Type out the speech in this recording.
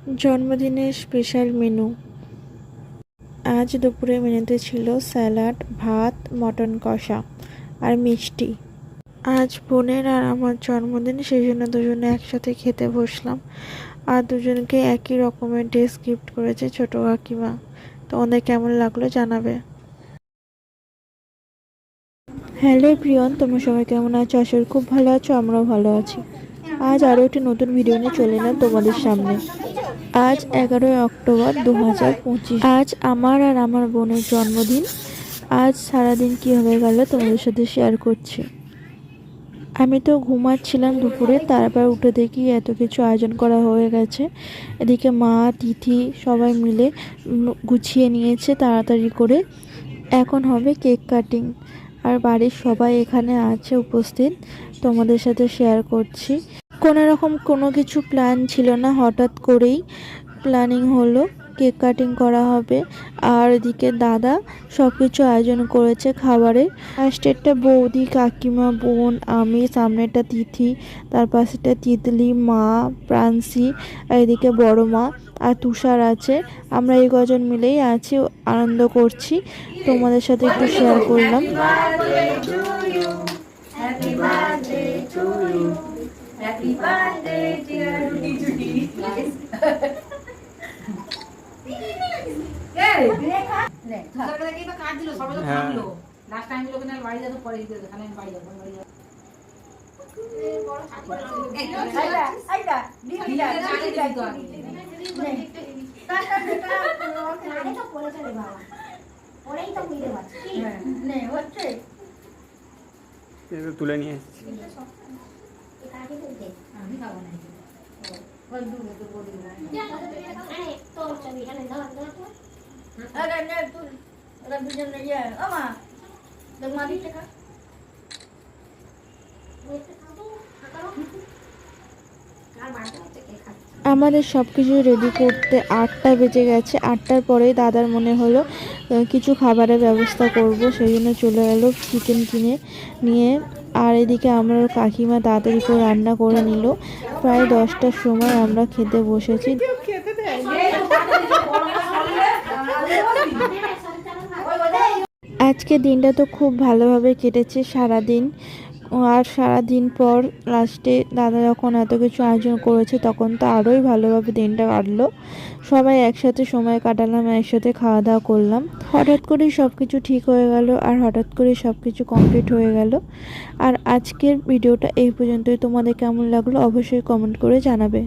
জন্মদিনের special menu. আজ দুপুরে মেনুতে ছিল স্যালাড, ভাত, মটন কষা আর মিষ্টি। আজ বোনের আর আমার জন্মদিন, সেই জন্য দুজনে একসাথে খেতে বসলাম। আর দুজনকে একই রকমের ড্রেস গিফট করেছে ছোট কাকিমা। তোমাদের কেমন লাগলো জানাবে। হ্যালো প্রিয়ন, তোমরা সবাই কেমন আছো? আশা করি খুব ভালো আছো, আমরাও ভালো আছি। আজ আরও একটি নতুন ভিডিও নিয়ে চলে এলাম তোমাদের সামনে। আজ 11ই অক্টোবর 2025। আজ আমার আর আমার বোনের জন্মদিন। আজ সারাদিন কীভাবে গেল তোমাদের সাথে শেয়ার করছি। আমি তো ঘুমাচ্ছিলাম দুপুরে, তারপর উঠে দেখি এত কিছু আয়োজন করা হয়ে গেছে। এদিকে মা, তিথি সবাই মিলে গুছিয়ে নিয়েছে তাড়াতাড়ি করে। এখন হবে কেক কাটিং, আর বাড়ির সবাই এখানে আছে উপস্থিত, তোমাদের সাথে শেয়ার করছি। কোনো কিছু প্ল্যান ছিল না, হঠাৎ করেই প্ল্যানিং হলো কেক কাটিং করা হবে। আর এদিকে দাদা সব কিছু আয়োজন করেছে খাবারের। ফার্স্টেরটা বৌদি, কাকিমা, বোন, আমি, সামনেটা তিথি, তার পাশেটা তিতলি, মা, প্রান্সি, আর এদিকে বড় মা আর তুষার আছে। আমরা এই কজন মিলেই আছি, আনন্দ করছি, তোমাদের সাথে একটু শেয়ার করলাম। Happy birthday, dear Judy. Last time লোকে না বাড়ি যেত, পরে দিতে এখানে আমি বাড়ি যাব বাড়ি যাব। তুলে নিয়ে এসেছি। আমাদের সব কিছু রেডি করতে 8টা বেজে গেছে। 8টার পরেই দাদার মনে হলো কিছু খাবারের ব্যবস্থা করব, সেই জন্য চলে গেল চিকেন কিনে নিয়ে। আর এদিকে আমরা কাকিমা তাড়াতাড়ি করে রান্না করে নিল। প্রায় 10টার সময় আমরা খেতে বসেছি। আজকে দিনটা তো খুব ভালোভাবে কেটেছে সারাদিন। আর সারাদিন পর লাস্টে দাদা যখন এত কিছু আয়োজন করেছে, তখন তো আরোই ভালোভাবে দিনটা কাটলো। সবাই একসাথে সময় কাটালাম, একসাথে খাওয়া দাওয়া করলাম। হঠাৎ করেই সব কিছু ঠিক হয়ে গেল, আর হঠাৎ করেই সব কিছু কমপ্লিট হয়ে গেল। আর আজকের ভিডিওটা এই পর্যন্তই। তোমাদের কেমন লাগলো অবশ্যই কমেন্ট করে জানাবে।